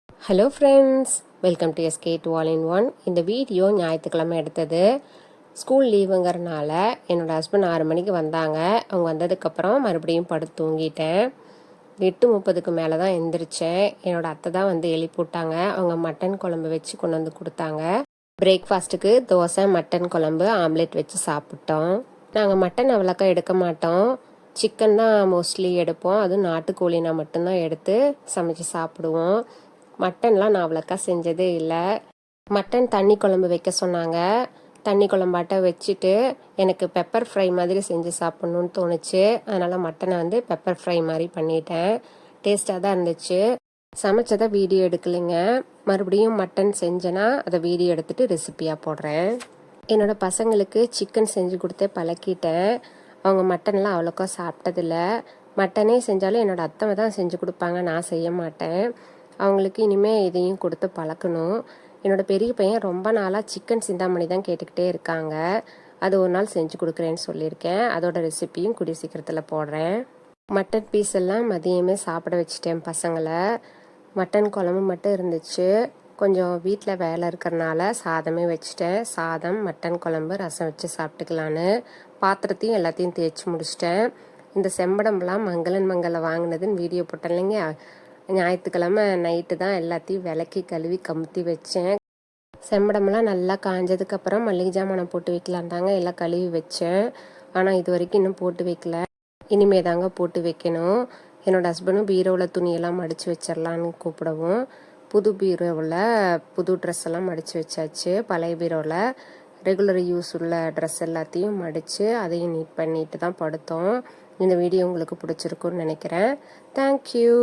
Hello friends, welcome to SK to all in one. இந்த video ஞாயிற்றுக்கிழமை எடுத்தது. School லீவுங்கிறனால என்னோடய ஹஸ்பண்ட் 6 மணிக்கு வந்தாங்க. அவங்க வந்ததுக்கப்புறம் மறுபடியும் படுத்து தூங்கிட்டேன். 8:30க்கு மேலே தான் எந்திரிச்சேன். என்னோடய அத்தை தான் வந்து எழுப்பி விட்டாங்க. அவங்க மட்டன் குழம்பு வச்சு கொண்டு வந்து கொடுத்தாங்க. பிரேக்ஃபாஸ்ட்டுக்கு தோசை, மட்டன் குழம்பு, ஆம்லெட் வச்சு சாப்பிட்டோம். நாங்கள் மட்டன் அவ்வளோக்கா எடுக்க மாட்டோம். சிக்கன் தான் மோஸ்ட்லி எடுப்போம். அதுவும் நாட்டுக்கோழினா மட்டும்தான் எடுத்து சமைச்சு சாப்பிடுவோம். மட்டன்லாம் நான் அவ்வளோக்கா செஞ்சதே இல்லை. மட்டன் தண்ணி குழம்பு வைக்க சொன்னாங்க. தண்ணி குழம்பாட்ட வச்சுட்டு எனக்கு பெப்பர் ஃப்ரை மாதிரி செஞ்சு சாப்பிட்ணுன்னு தோணுச்சு. அதனால் மட்டனை வந்து பெப்பர் ஃப்ரை மாதிரி பண்ணிட்டேன். டேஸ்ட்டாக தான் இருந்துச்சு. சமைச்சதை வீடியோ எடுக்கலைங்க. மறுபடியும் மட்டன் செஞ்சேன்னா அதை வீடியோ எடுத்துகிட்டு ரெசிப்பியாக போடுறேன். என்னோடய பசங்களுக்கு சிக்கன் செஞ்சு கொடுத்தே பழக்கிட்டேன். அவங்க மட்டன்லாம் அவ்வளோக்கா சாப்பிட்டதில்ல. மட்டனே செஞ்சாலும் என்னோடய அத்தை தான் செஞ்சு கொடுப்பாங்க, நான் செய்ய மாட்டேன். அவங்களுக்கு இனிமேல் இதையும் கொடுத்து பழக்கணும். என்னோடய பெரிய பையன் ரொம்ப நாளாக சிக்கன் சிந்தாமணி தான் கேட்டுக்கிட்டே இருக்காங்க. அது ஒரு நாள் செஞ்சு கொடுக்குறேன்னு சொல்லியிருக்கேன். அதோட ரெசிப்பியும் கூடிய சீக்கிரத்தில் போடுறேன். மட்டன் பீஸ் எல்லாம் மதியமே சாப்பிட வச்சுட்டேன் பசங்களை. மட்டன் குழம்பு மட்டும் இருந்துச்சு. கொஞ்சம் வீட்டில் வேலை இருக்கிறனால சாதமே வச்சுட்டேன். சாதம், மட்டன் குழம்பு, ரசம் வச்சு சாப்பிட்டுக்கலான்னு பாத்திரத்தையும் எல்லாத்தையும் தேய்ச்சி முடிச்சிட்டேன். இந்த செம்படம்லாம் மங்கள வாங்கினதுன்னு வீடியோ போட்டேன் இல்லைங்க. ஞாயிற்றுக்கிழமை நைட்டு தான் எல்லாத்தையும் விளக்கி கழுவி கமுத்தி வச்சேன். செம்படமெல்லாம் நல்லா காஞ்சதுக்கப்புறம் மல்லிகை ஜாமானை போட்டு வைக்கலான் தாங்க எல்லாம் கழுவி வச்சேன். ஆனால் இது வரைக்கும் இன்னும் போட்டு வைக்கல. இனிமே தாங்க போட்டு வைக்கணும். என்னோடய ஹஸ்பண்டும் பீரோவில் துணியெல்லாம் மடித்து வச்சிடலான்னு கூப்பிடவும் புது பீரோவில் புது ட்ரெஸ் எல்லாம் மடித்து வச்சாச்சு. பழைய பீரோவில் ரெகுலர் யூஸ் உள்ள ட்ரெஸ் எல்லாத்தையும் மடித்து அதையும் நீட் பண்ணிட்டு தான் படுத்தோம். இந்த வீடியோ உங்களுக்கு பிடிச்சிருக்குன்னு நினைக்கிறேன். தேங்க்யூ.